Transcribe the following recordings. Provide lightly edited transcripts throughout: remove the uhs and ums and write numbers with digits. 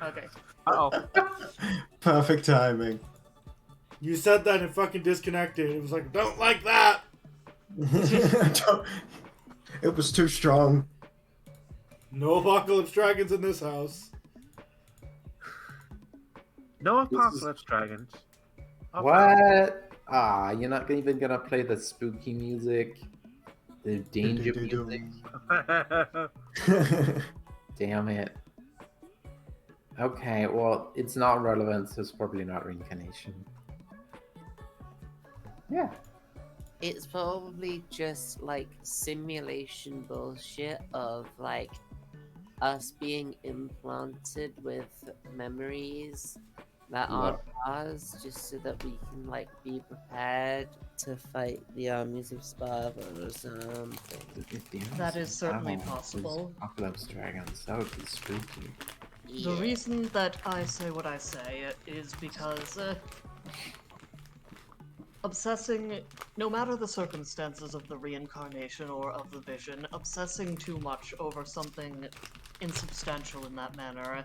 Okay. Uh-oh. Perfect timing. You said that and fucking disconnected. It was like, don't like that! It was too strong. No apocalypse dragons in this house. No apocalypse dragons. Okay. What? Ah, you're not even gonna play the spooky music? The danger music? Damn it. Okay, well, it's not relevant, so it's probably not reincarnation. Yeah. It's probably just like simulation bullshit of like us being implanted with memories that aren't ours, just so that we can like be prepared to fight the armies of Sparta or something. That is certainly possible. Apocalypse dragons, that would be spooky. The reason that I say what I say is because obsessing, no matter the circumstances of the reincarnation or of the vision, obsessing too much over something insubstantial in that manner.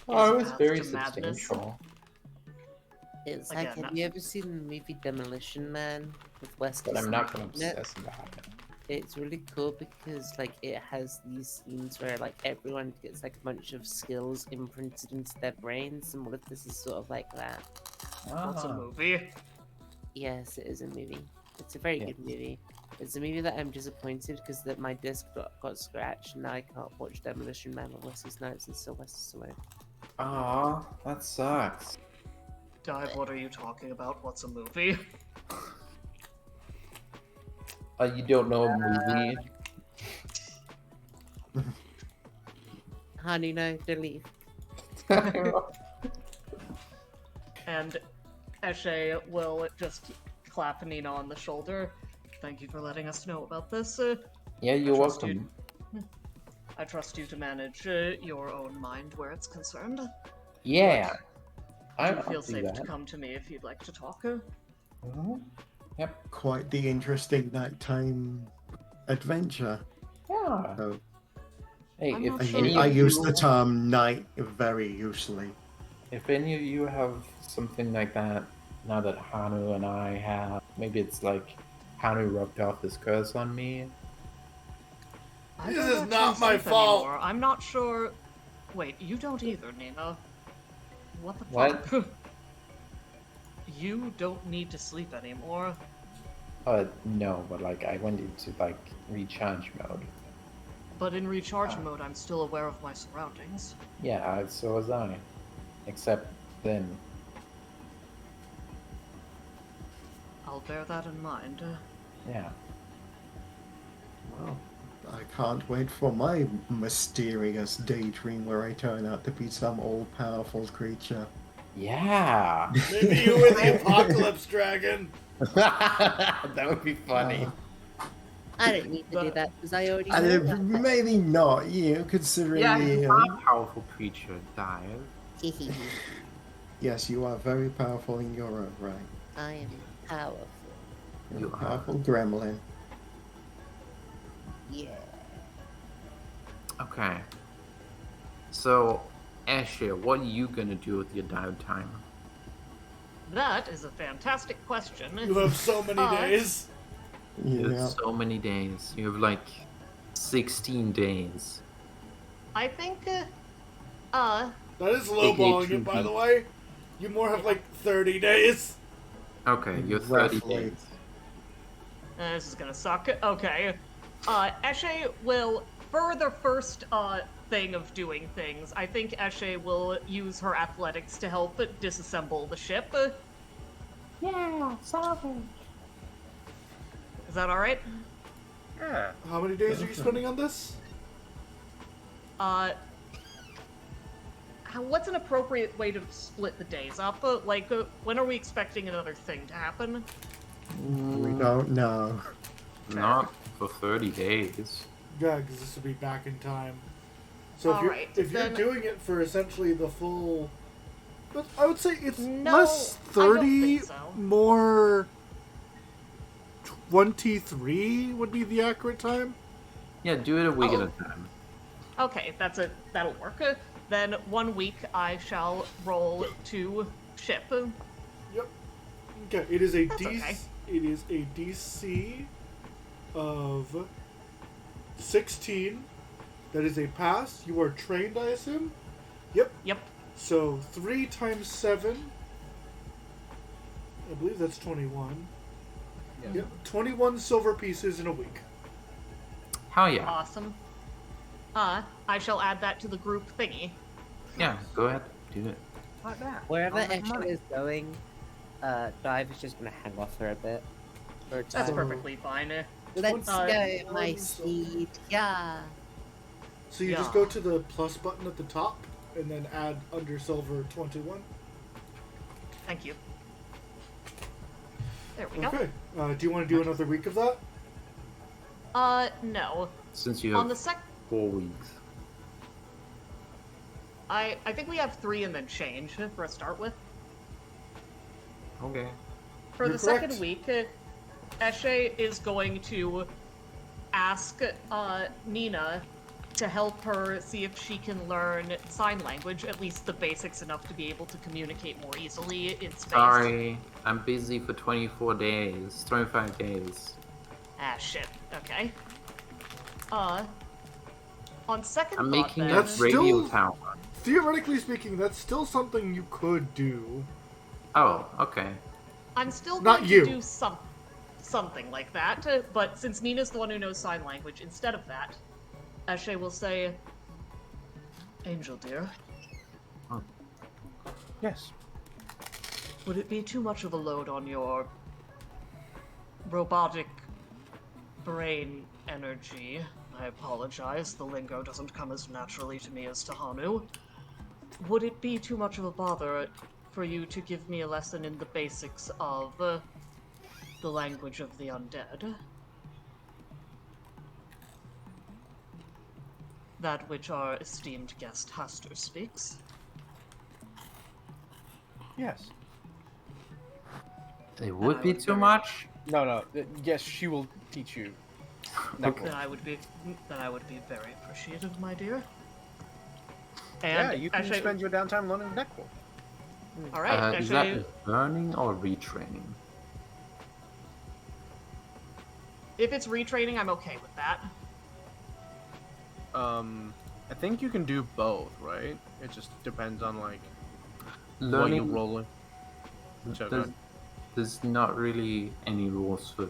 Oh, it was path very to madness. substantial. It's Again, like, have you ever seen the movie Demolition Man with Wesley But I'm not gonna Snipes in it? obsess about it. It's really cool because like it has these scenes where like everyone gets like a bunch of skills imprinted into their brains, and what if this is sort of like that? What's a movie? Yes, it is a movie. It's a very good movie. It's a movie that I'm disappointed because that my disc got scratched and now I can't watch Demolition Man or Wesley Snipes and Sylvester Stallone. Aw, that sucks. Dive, what are you talking about? What's a movie? You don't know a movie? Honey, no, delete. And Eshe will just clap Nina on the shoulder. Thank you for letting us know about this. Yeah, you're I trust welcome. I trust you to manage your own mind where it's concerned. Yeah. Do I you feel do safe that. to come to me if you'd like to talk? Mhm. Yep. Quite the interesting nighttime adventure. Yeah. So, Hey, I'm if not I, sure. any I of use you, the term night very loosely. if any of you have something like that, now that Hanu and I have, maybe it's like Hanu rubbed off this curse on me. I This don't is actually not my sleep fault. anymore. I'm not sure. Wait, you don't either, Nina. What the What? fuck? You don't need to sleep anymore. No, but like I went into like recharge mode. But in recharge mode, I'm still aware of my surroundings. Yeah, so was I. Except then. I'll bear that in mind. Yeah. Well, I can't wait for my mysterious daydream where I turn out to be some all-powerful creature. Yeah. Maybe you were the apocalypse dragon. That would be funny. I don't need to do that because I already know And that. maybe not you, considering Yeah, he's the... not a powerful creature, Dive. Yes, you are very powerful in your own right. I am powerful. You're You a are. powerful gremlin. Yeah. Okay. So, Asher, what are you gonna do with your downtime? That is a fantastic question. You have so many days. You Yeah. have so many days. You have like 16 days. I think, That is lowballing it, by the way. You more have like 30 days. Okay, you're 30 Roughly. days. this is gonna suck. Okay. Eshe will, for the first, thing of doing things, I think Eshe will use her athletics to help disassemble the ship. Yeah, salvage. Is that alright? Yeah. How many days are you spending on this? What's an appropriate way to split the days up? When are we expecting another thing to happen? We don't know. Not for 30 days. Yeah, because this will be back in time. So if Alright, you're then- doing it for essentially the full, but I would say it's No, less I don't 30, think so. more 23 would be the accurate time. Yeah, do it a week at a time. Okay, that'll work. Then 1 week I shall roll to ship. Yep. Okay, it is a That's DC. okay. It is a DC of 16. That is a pass. You are trained, I assume. Yep. Yep. So 3 times 7. I believe that's 21. Yeah. Yep. 21 silver pieces in a week. Hell yeah. Awesome. I shall add that to the group thingy. Yeah, go ahead. Do it. Like that. Wherever I'll make Esha money. is going, Dive is just gonna hang off for a bit. For a That's time. perfectly fine. Let's Uh, go, my seed. Yeah. So you just Yeah. go to the plus button at the top and then add under silver 21. Thank you. There we go. Okay. Do you want to do another week of that? No. Since you On have the 4 weeks. I think we have 3 and then change for a start with. Okay. For You're the correct. second week, Eshe is going to ask Nina to help her see if she can learn sign language, at least the basics enough to be able to communicate more easily in space. Sorry, I'm busy for 24 days. 25 days. Ah, shit. Okay. On second I'm thought, making then, a That's radio still- tower. Theoretically speaking, that's still something you could do. Oh, okay. I'm still Not going you. to do something like that, but since Nina's the one who knows sign language, instead of that, Eshe will say, Angel, dear, Yes. would it be too much of a load on your robotic brain energy? I apologize, the lingo doesn't come as naturally to me as to Hanu. Would it be too much of a bother for you to give me a lesson in the basics of the language of the undead? That which our esteemed guest Haster speaks. Yes. It would I be would too very- much. No. Yes, she will teach you. Okay. Then I would be very appreciative, my dear. Yeah, And you can actually, spend your downtime learning Necro. all right. Is that Actually, learning or retraining? if it's retraining, I'm okay with that. I think you can do both, right? It just depends on like what you're Learning. rolling. So, go There's, ahead. there's not really any rules for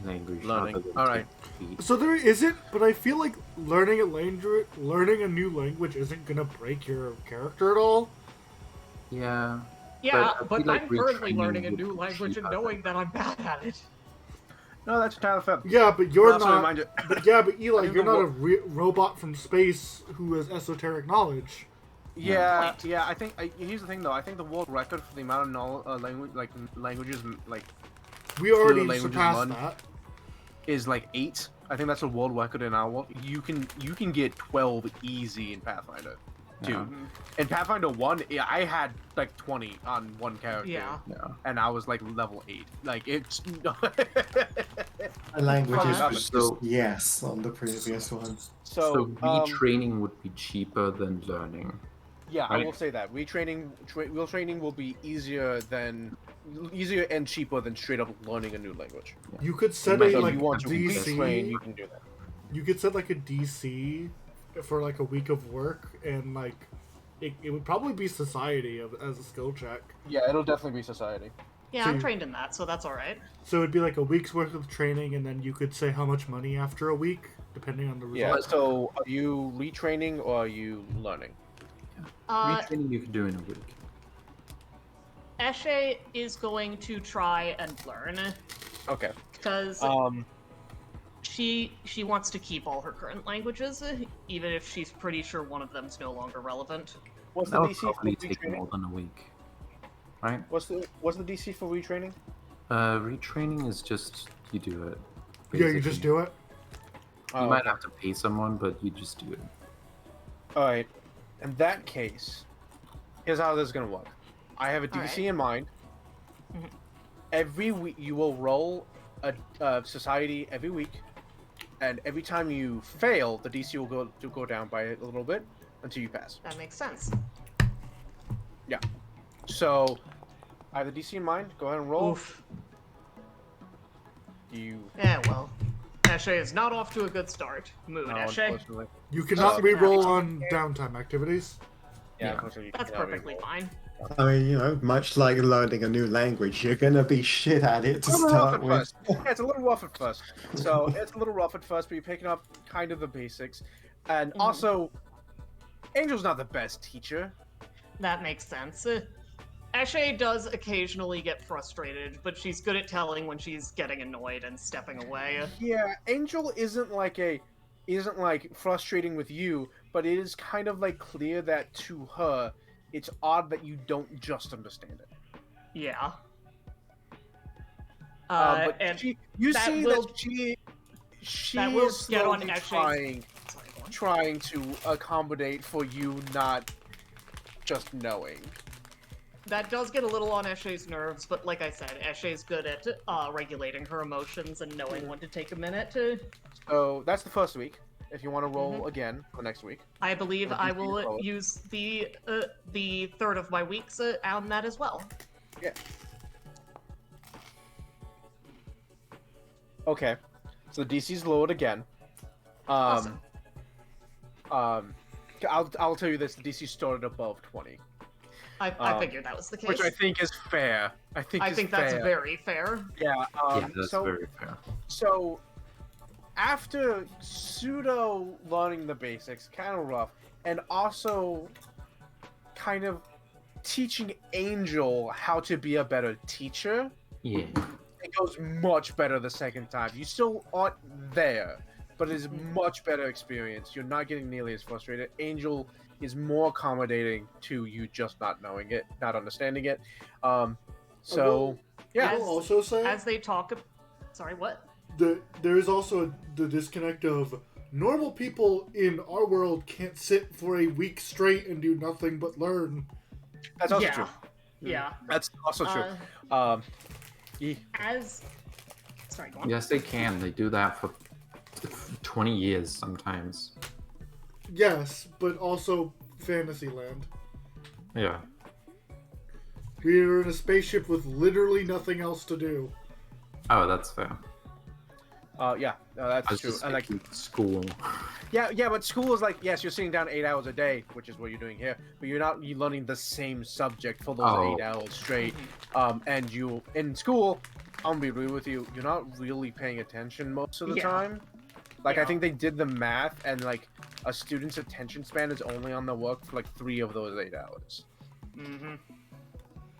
language. Learning. other than Alright. speed. So there isn't, but I feel like learning a new language isn't gonna break your character at all. Yeah. Yeah, I but feel like I'm currently retraining learning a would new be language and cheaper. knowing that I'm bad at it. No, that's entirely fair. Yeah, but you're Also not. remind you- But yeah, but Eli, think you're the not a robot from space who has esoteric knowledge. Yeah. I think here's the thing though. I think the world record for the amount of languages We already languages surpassed learned. that. is like 8. I think that's a world record in our world. You can get 12 easy in Pathfinder. Dude, Yeah. in Pathfinder 1, I had like 20 on one character. Yeah. Yeah. And I was like level 8. Like it's A language is Fine. just So- yes on the previous one. so retraining would be cheaper than learning. yeah, I right? will say that retraining will be easier and cheaper than straight up learning a new language. You could set might a So like if you want to DC. retrain, you can do that. You could set like a DC for like a week of work, and like it would probably be society as a skill check. Yeah, it'll definitely be society. Yeah, So I'm you- trained in that, so that's all right. So it'd be like a week's worth of training, and then you could say how much money after a week, depending on the Yeah. result. So are you retraining or are you learning? Retraining you could do in a week. Eshe is going to try and learn Okay. because she wants to keep all her current languages, even if she's pretty sure one of them's no longer relevant. What's That the would DC for probably take retraining? more than a week. Right? What's the DC for retraining? Retraining is just you do it. Yeah, you just do it. You Oh, might have to pay someone, but you just do it. all right. In that case, here's how this is gonna work. I have a DC Alright. in mind. Mhm. Every week, you will roll a society every week, and every time you fail, the DC will go down by a little bit until you pass. That makes sense. Yeah. So, I have the DC in mind. Go ahead and roll. Oof. You. Yeah, well, Eshe is not off to a good start. Mood, No, Eshe. unfortunately. You cannot So- re-roll on downtime activities. Yeah, Yeah. unfortunately. you That's cannot perfectly re-roll. fine. I mean, you know, much like learning a new language, you're gonna be shit at it to It's a little rough start at with. first. Yeah, it's a little rough at first. So it's a little rough at first, but you're picking up kind of the basics. And Mhm. also, Angel's not the best teacher. That makes sense. Eshe does occasionally get frustrated, but she's good at telling when she's getting annoyed and stepping away. Yeah, Angel isn't like frustrating with you, but it is kind of like clear that to her, it's odd that you don't just understand it. Yeah. But and you that see will- that she that will is get on slowly Eshe's- Sorry, go on. trying to accommodate for you not just knowing. That does get a little on Eshe's nerves, but like I said, Eshe's good at regulating her emotions and knowing when to take a minute. So that's the first week. If you want to roll again for next week. I believe Or I do you will roll it? use the third of my weeks on that as well. Yeah. Okay. So the DC's lowered again. Awesome. I'll tell you this: the DC started above 20, I figured that was the case. which I think is fair. I think that's fair. very fair. Yeah. Yeah, that's so very fair. so after pseudo learning the basics, kind of rough, and also kind of teaching Angel how to be a better teacher, Yeah. it goes much better the second time. You still aren't there, but it is much better experience. You're not getting nearly as frustrated. Angel is more accommodating to you just not knowing it, not understanding it. So yeah, I will also say As they talk, sorry, what? there is also the disconnect of normal people in our world can't sit for a week straight and do nothing but learn. that's also yeah, true. yeah. That's also true. Yeah. As sorry, go on. Yes, they can. They do that for 20 years sometimes. Yes, but also Fantasyland. Yeah. We're in a spaceship with literally nothing else to do. Oh, that's fair. Yeah, no, I that's was true. just And like, thinking school. yeah, but school is like, yes, you're sitting down 8 hours a day, which is what you're doing here, but you're not learning the same subject for those Oh. 8 hours straight. And you in school, I'm gonna be real with you, you're not really paying attention most of the Yeah. time. Like, I Yeah. think they did the math, and like a student's attention span is only on the work for like 3 of those 8 hours. Mm-hmm.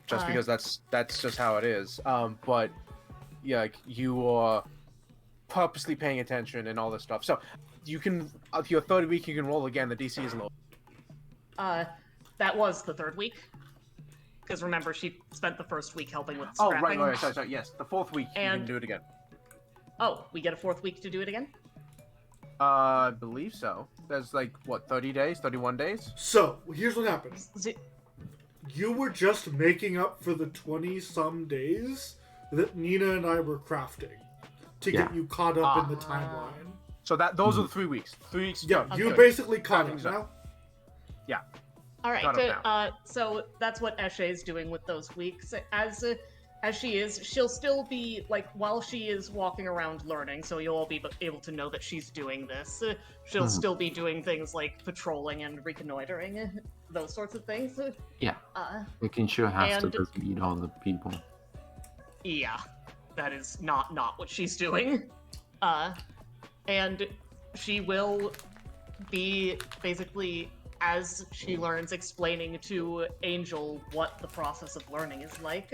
Just because that's just how it is. But yeah, like you are purposely paying attention and all this stuff. So you can, your third week, you can roll again. The DC is low. That was the third week. Because remember, she spent the first week helping with Oh, scrapping. right. Sorry. Yes, the fourth week you And- can do it again. Oh, we get a fourth week to do it again? I believe so. There's like what, 30 days, 31 days. So, here's what happened. Z- You were just making up for the 20-some days that Nina and I were crafting to get Yeah. you caught up in the Ah. timeline. So those are the 3 weeks. 3 weeks. Yeah, done. you Good. basically caught up Wrapping's up. now. All right. Got it now. So that's what Eshe is doing with those weeks. As she is, she'll still be like while she is walking around learning. So you'll all be able to know that she's doing this. She'll Mhm. still be doing things like patrolling and reconnoitering, those sorts of things. Yeah. Uh, Sure has to And- just meet all the people. Yeah, that is not what she's doing. And she will be basically, as she learns, explaining to Angel what the process of learning is like.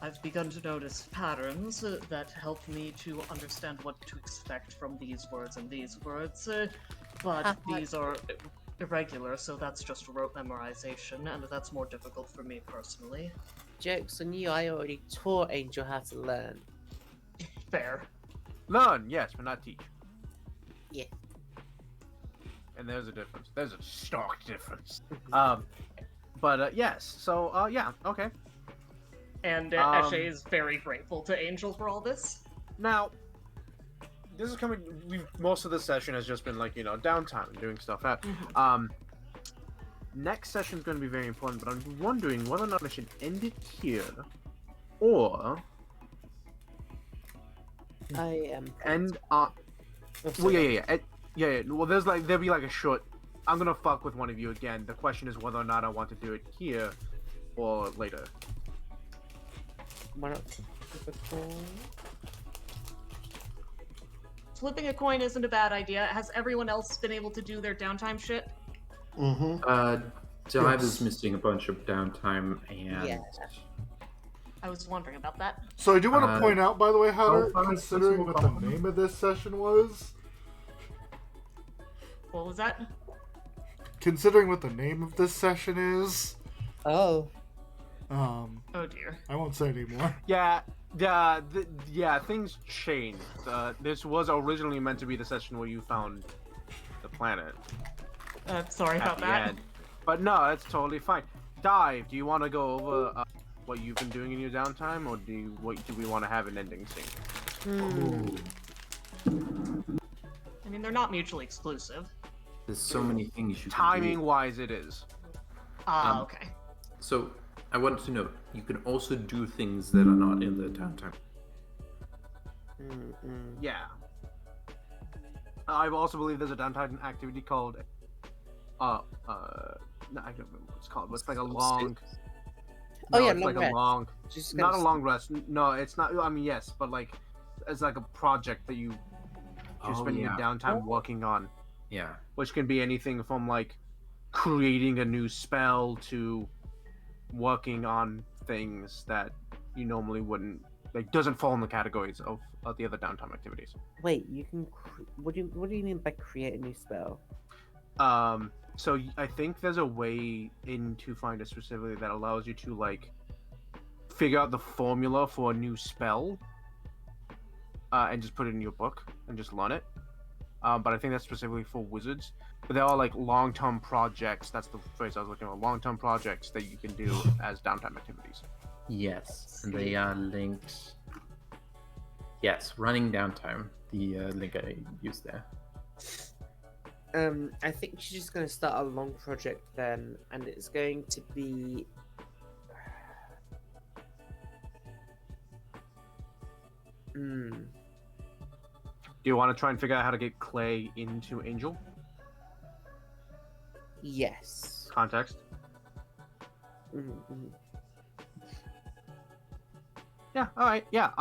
I've begun to notice patterns that help me to understand what to expect from these words and these words, but these are irregular, so that's just rote memorization, and that's more difficult for me personally. Joke's on you, I already taught Angel how to learn. Fair. Learn, yes, but not teach. Yeah. And there's a difference. There's a stark difference. But yes. So yeah. Okay. And Um, Eshe is very grateful to Angel for all this. Now, this is coming. Most of the session has just been like downtime and doing stuff. Next session is going to be very important, but I'm wondering whether or not I should end it here, or I am. end. Oh, Well, sorry. yeah. Well, there'll be like a short. I'm gonna fuck with one of you again. The question is whether or not I want to do it here or later. Why not flip a coin? Flipping a coin isn't a bad idea. Has everyone else been able to do their downtime shit? Mm-hmm. Dive Yes. is missing a bunch of downtime, and Yeah. I was wondering about that. So I do want to point out, by the way, Hatter, far is considering Sensible what the Column? name of this session was, What was that? considering what the name of this session is, Oh. Oh dear. I won't say anymore. Yeah, things changed. This was originally meant to be the session where you found the planet Sorry at about the that. end. But no, that's totally fine. Dive, do you want to go over what you've been doing in your downtime, or do we want to have an ending scene? I mean, they're not mutually exclusive. there's so many things you can do. Timing-wise, it is. Okay. So I wanted to know, you can also do things that are not in the downtime. Yeah. I also believe there's a downtime activity called no, I don't remember what it's called, but it's like a long. Oh, yeah, it's long like rest. a long. Just Not a gonna- long rest. No, it's not. I mean, yes, but like, it's like a project that you spend your downtime working on, Yeah. which can be anything from like creating a new spell to working on things that you normally wouldn't. Like, doesn't fall in the categories of the other downtime activities. Wait, you can. What do you mean by create a new spell? So I think there's a way into Finder specifically that allows you to like figure out the formula for a new spell, and just put it in your book and just learn it. But I think that's specifically for wizards. But there are like long-term projects. That's the phrase I was looking for. Long-term projects that you can do as downtime activities. Yes, and they are linked. Yes, running downtime. The link I used there. I think she's just gonna start a long project then, and it's going to be. Do you want to try and figure out how to get Clay into Angel? Yes. Context. Mhm. Yeah. All right. Yeah.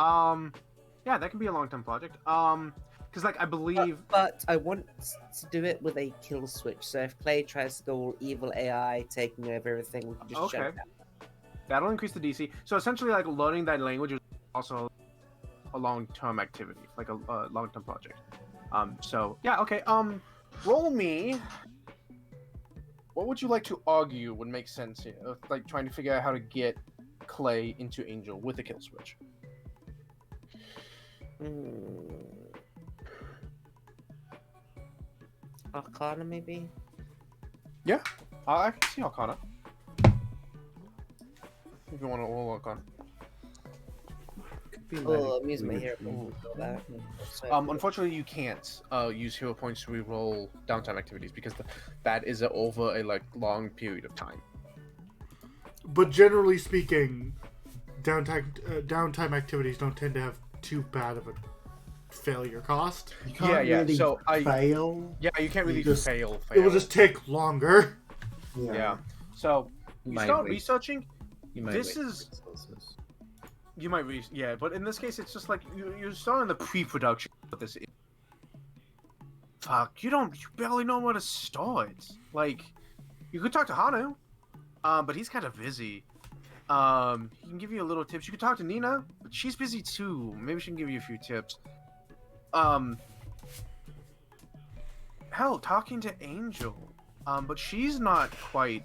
Yeah, that can be a long-term project. Because like I believe. But I want to do it with a kill switch. So if Clay tries to go all evil AI, taking over everything, we can just shut Okay. it down. That'll increase the DC. So essentially, like learning that language is also a long-term activity, like a long-term project. So yeah, okay. Roll me. What would you like to argue would make sense here? Like trying to figure out how to get Clay into Angel with a kill switch. Arcana, maybe? Yeah, I can see Arcana. If you want to roll Arcana. Oh, I'm using my hero points for that. So- Unfortunately, you can't use hero points to reroll downtime activities because that is over a like long period of time. But generally speaking, downtime activities don't tend to have too bad of a failure cost. You can't Yeah, really so fail. Yeah, you can't really just- fail. It will just take longer. Yeah. So you might start wait. researching. You might This wait for is- resources. You might yeah, but in this case, it's just like you're starting the pre-production of this. Fuck, you barely know where to start. Like, you could talk to Hanu, but he's kind of busy. He can give you a little tips. You could talk to Nina, but she's busy too. Maybe she can give you a few tips. Hell, talking to Angel, but she's not quite.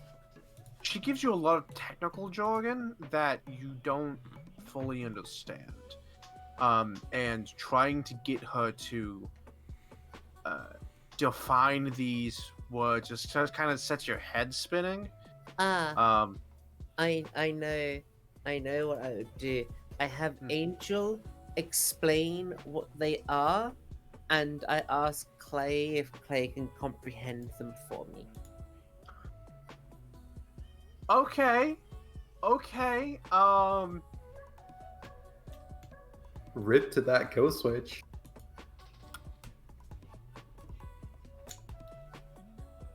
She gives you a lot of technical jargon that you don't fully understand, and trying to get her to define these words just kind of sets your head spinning. I know what I would do. I have Angel explain what they are, and I ask Clay if Clay can comprehend them for me. Okay. Okay. Rip to that kill switch.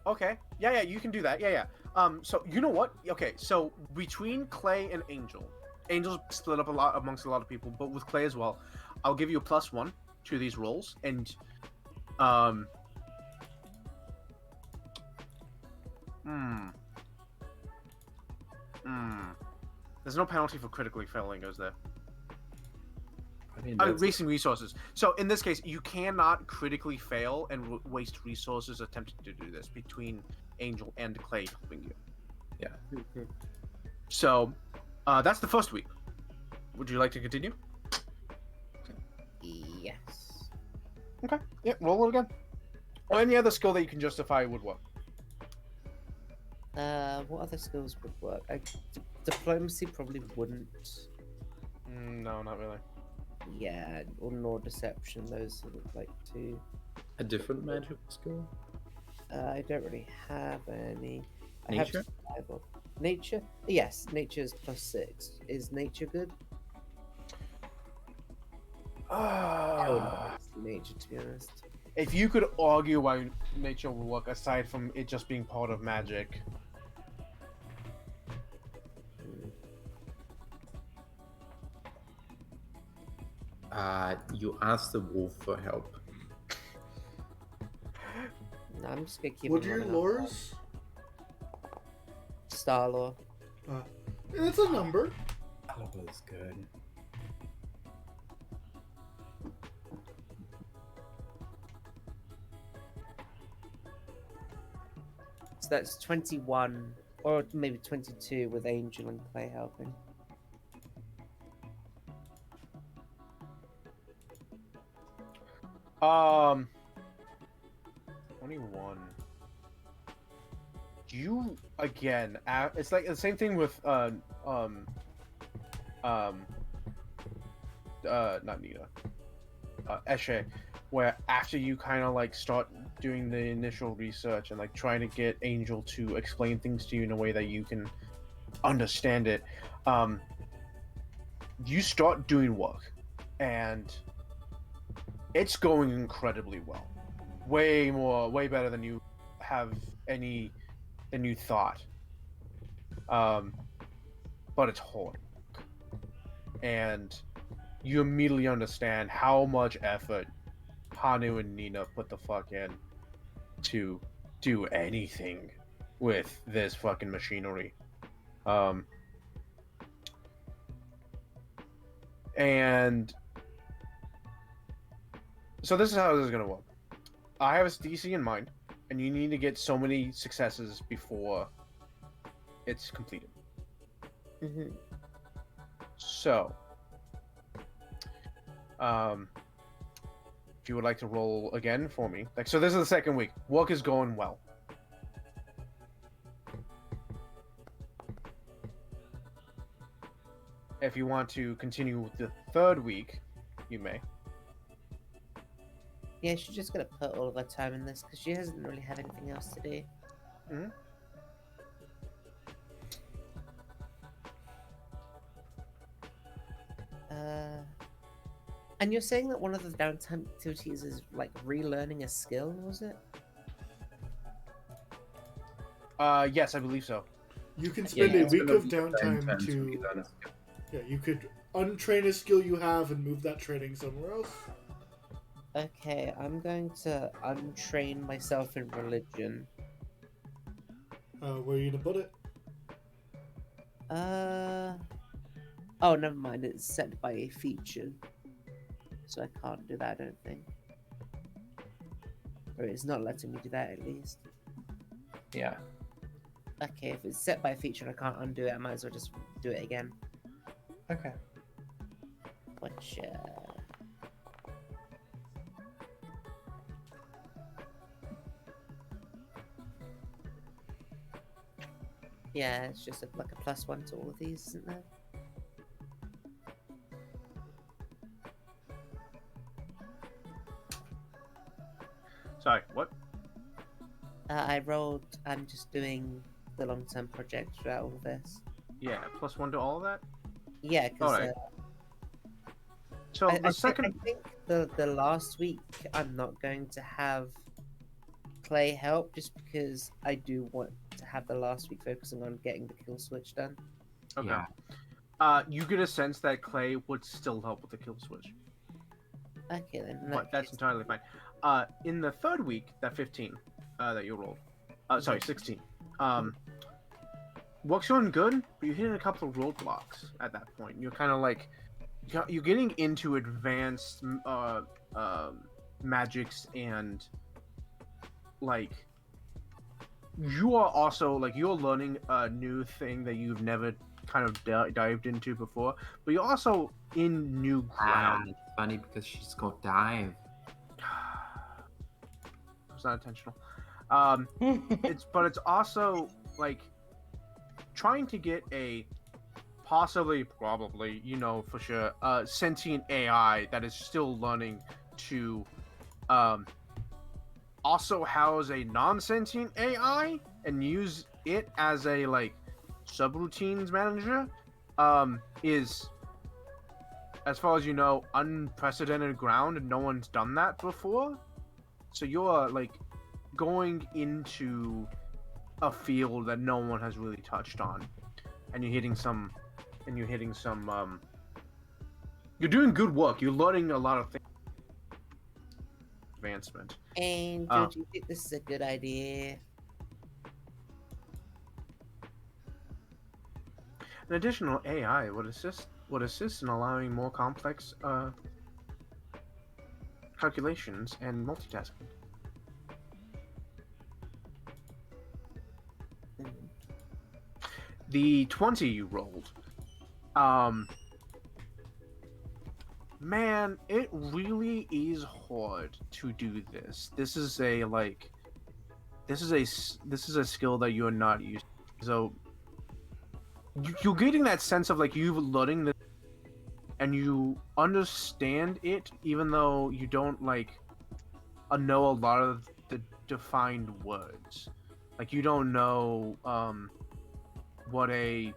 Okay. Yeah, you can do that. Yeah. So you know what? Okay, so between Clay and Angel, Angel's split up a lot amongst a lot of people, but with Clay as well, I'll give you a +1 to these rolls, and there's no penalty for critically failing, is there? I mean, Wasting resources. So in this case, you cannot critically fail and waste resources attempting to do this between Angel and Clay helping you. Yeah. So that's the first week. Would you like to continue? Yes. Okay. Yeah, roll it again. Or any other skill that you can justify would work. What other skills would work? Diplomacy probably wouldn't. No, not really. Yeah, or nor deception. Those are like two. A different magical skill? I don't really have any. I Nature? have survival. Nature? Yes, nature is +6. Is nature good? I would like to see nature, to be honest. If you could argue why nature would work aside from it just being part of magic. You ask the wolf for help. No, I'm just gonna keep. What on are your running off. lures? Star lore. It's a number. That was good. So that's 21, or maybe 22 with Angel and Clay helping. Um, 21. You again? It's like the same thing with not Nita, Eshe, where after you kind of like start doing the initial research and like trying to get Angel to explain things to you in a way that you can understand it, you start doing work, and it's going incredibly well. Way better than you have than you thought. But it's hard. And you immediately understand how much effort Hanu and Nina put the fuck in to do anything with this fucking machinery. And so this is how this is gonna work. I have a DC in mind, and you need to get so many successes before it's completed. Mm-hmm. So, if you would like to roll again for me, like, so this is the second week. Work is going well. If you want to continue with the third week, you may. Yeah, she's just gonna put all of her time in this because she doesn't really have anything else to do. Mm-hmm. And you're saying that one of the downtime activities is like relearning a skill, was it? Yes, I believe so. You can spend a it's week gonna of be downtime to to. relearn a skill. Yeah, you could untrain a skill you have and move that training somewhere else. Okay, I'm going to untrain myself in religion. Where are you gonna put it? Oh, never mind. It's set by a feature, so I can't do that. I don't think. Or it's not letting me do that at least. Yeah. Okay, if it's set by a feature and I can't undo it, I might as well just do it again. Okay. Which, yeah, it's just like a +1 to all of these, isn't there? Sorry, what? I rolled. I'm just doing the long-term project throughout all of this. Yeah, +1 to all of that. Yeah, because Alright. So the second. I think the last week I'm not going to have Clay help just because I do want to have the last week focusing on getting the kill switch done. Okay. Yeah. You get a sense that Clay would still help with the kill switch, Okay, then. in but that that's case- entirely fine. In the third week, that 15, that you rolled, sorry, 16. Work's going good, but you're hitting a couple of roadblocks at that point. You're kind of like, you're getting into advanced magics, and like you are also like you're learning a new thing that you've never kind of dived into before, but you're also in new ground. It's funny because she's got dive. It's not intentional. It's also like trying to get a probably, for sure, sentient AI that is still learning to also house a non-sentient AI and use it as a like subroutines manager is, as far as you know, unprecedented ground, and no one's done that before. So you're like going into a field that no one has really touched on, and you're hitting some you're doing good work. You're learning a lot of things. Advancement. Angel, do you think this is a good idea? An additional AI would assist in allowing more complex calculations and multitasking. Mhm. The 20 you rolled, man, it really is hard to do this. This is a skill that you're not used to. So you're getting that sense of like you learning this, and you understand it, even though you don't like know a lot of the defined words. Like you don't know what a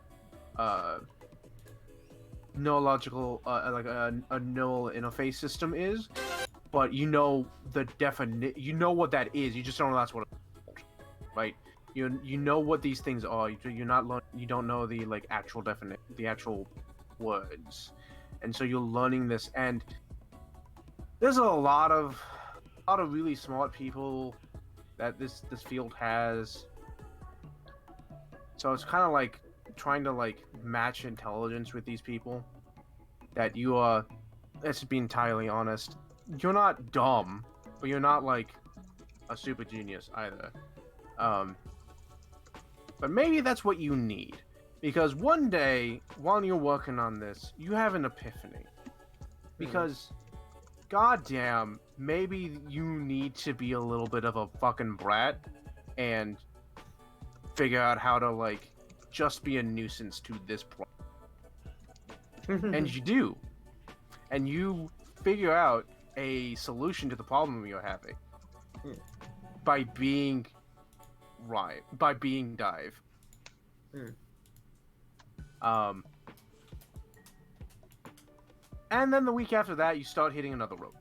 neurological like a neural interface system is, but you know the you know what that is. You just don't know that's what it's called, right? You know what these things are. You're not you don't know the like actual the actual words, and so you're learning this. And there's a lot of really smart people that this field has. So it's kind of like trying to like match intelligence with these people. That you are, let's be entirely honest, you're not dumb, but you're not like a super genius either. But maybe that's what you need, because one day while you're working on this, you have an epiphany. Because, goddamn, maybe you need to be a little bit of a fucking brat and figure out how to like just be a nuisance to this problem. And you do. And you figure out a solution to the problem you're having by being dive. And then the week after that, you start hitting another rope.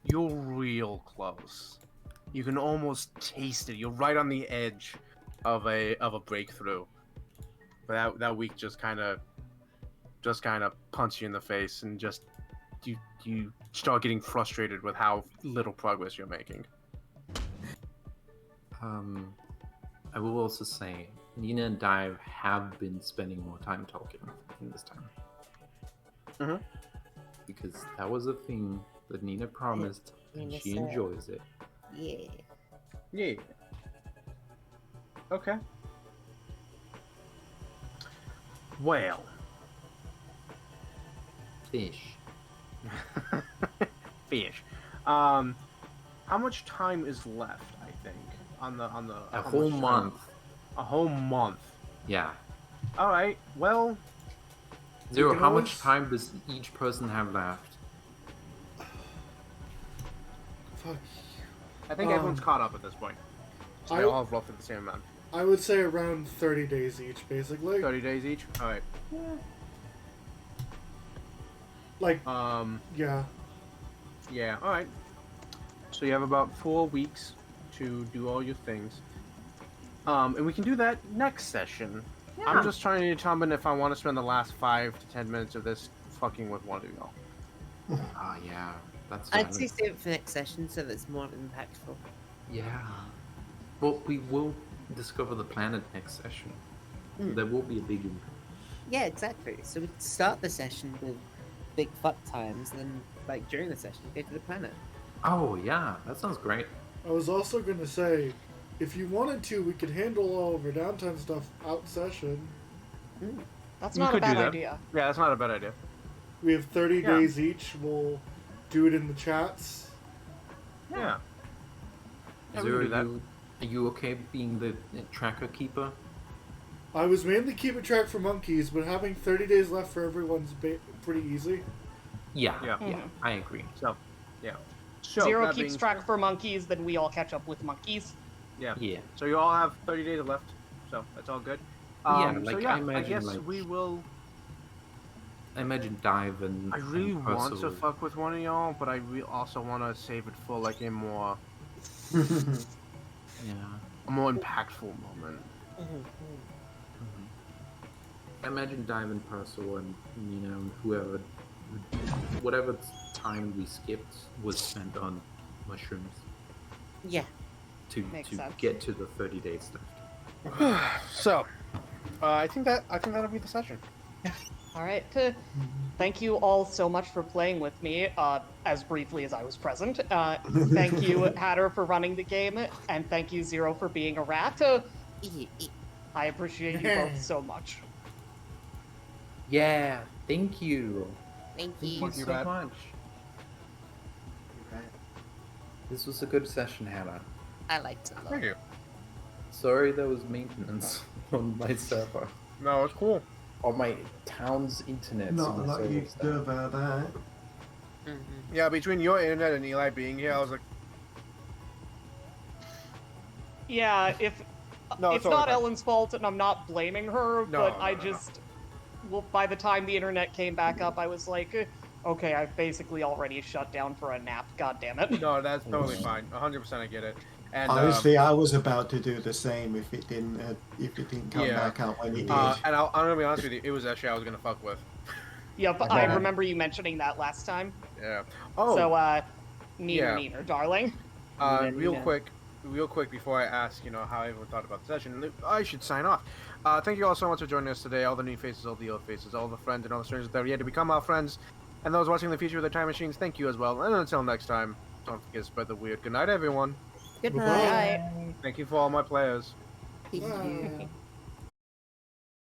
You're real close. You can almost taste it. You're right on the edge of a breakthrough. But that week just kind of punch you in the face, and just you start getting frustrated with how little progress you're making. I will also say Nina and Dive have been spending more time talking in this time. Mhm. Because that was a thing that Nina promised, and Nina she said. enjoys it. Yeah. Yeah. Okay. Well. Fish. Fish. How much time is left? I think on the A how whole much time? month. A whole month. Yeah. All right. Well, Zero, can how always- much time does each person have left? Fuck. I think everyone's caught up at this point. So they I- all have roughly the same amount. I would say around 30 days each, basically. 30 days each? Alright. Like, Yeah, alright. So you have about 4 weeks to do all your things. And we can do that next session. I'm just trying to determine if I want to spend the last 5 to 10 minutes of this fucking with one of y'all. Ah, yeah. That's I'd say save it for next session so that's more impactful. Yeah. Well, we will discover the planet next session. There will be a big impact. Yeah, exactly. So we start the session with big fuck times, and then, like, during the session, go to the planet. Oh, yeah. That sounds great. I was also gonna say, if you wanted to, we could handle all of our downtime stuff out session. That's You not a could do bad that. idea. Yeah, that's not a bad idea. We have 30 Yeah. days each. We'll do it in the chats. Yeah. Yeah, we Zero, can do that. are you okay being the tracker keeper? I was mainly keeping track for monkeys, but having 30 days left for everyone's pretty easy. Yeah. Yeah. Mhm. I agree. So, yeah. So, Zero that keeps being- track for monkeys, then we all catch up with monkeys. Yeah. Yeah. So you all have 30 days left. So that's all good. Yeah, So like, yeah, I imagine, guess like- we will. I imagine Dive and I really and want to Percival. fuck with one of y'all, but I also want to save it for like a more impactful moment. I imagine Dive and Percival and, whoever, whatever time we skipped was spent on mushrooms Yeah. to Makes to sense. get to the 30 days left. So, I think that'll be the session. All right. Thank you all so much for playing with me, as briefly as I was present. Thank you, Hatter, for running the game, and thank you, Zero, for being a rat. I appreciate you both so much. Yeah, thank you. Thank Thank you. you Fuck you, so Rat. much. This was a good session, Hannah. I liked it a lot. Thank you. Sorry there was maintenance on my server. No, it's cool. On my town's internet. Not a so my lot you server's can do down. about that. Yeah, between your internet and Eli being here, I was like, Yeah, if no, it's all not right. Ellen's fault, and I'm not blaming her, No, but no, I no, no. just, well, by the time the internet came back up, I was like, okay, I've basically already shut down for a nap. God damn it. No, that's totally fine. 100% I get it. And Honestly, I was about to do the same if it didn't come Yeah. back out when it did. and I'm gonna be honest with you, it was actually I was gonna fuck with. Yep, I remember you mentioning that last time. Yeah. Oh. So, neener, Yeah. neener, darling. Real quick before I ask, how everyone thought about the session, I should sign off. Thank you all so much for joining us today. All the new faces, all the old faces, all the friends and all the strangers that are yet to become our friends, and those watching the future with their time machines. Thank you as well. And until next time, don't forget to spread the weird. Good night, everyone. Good Bye-bye. night. Bye. Thank you for all my players. Thank you. Bye.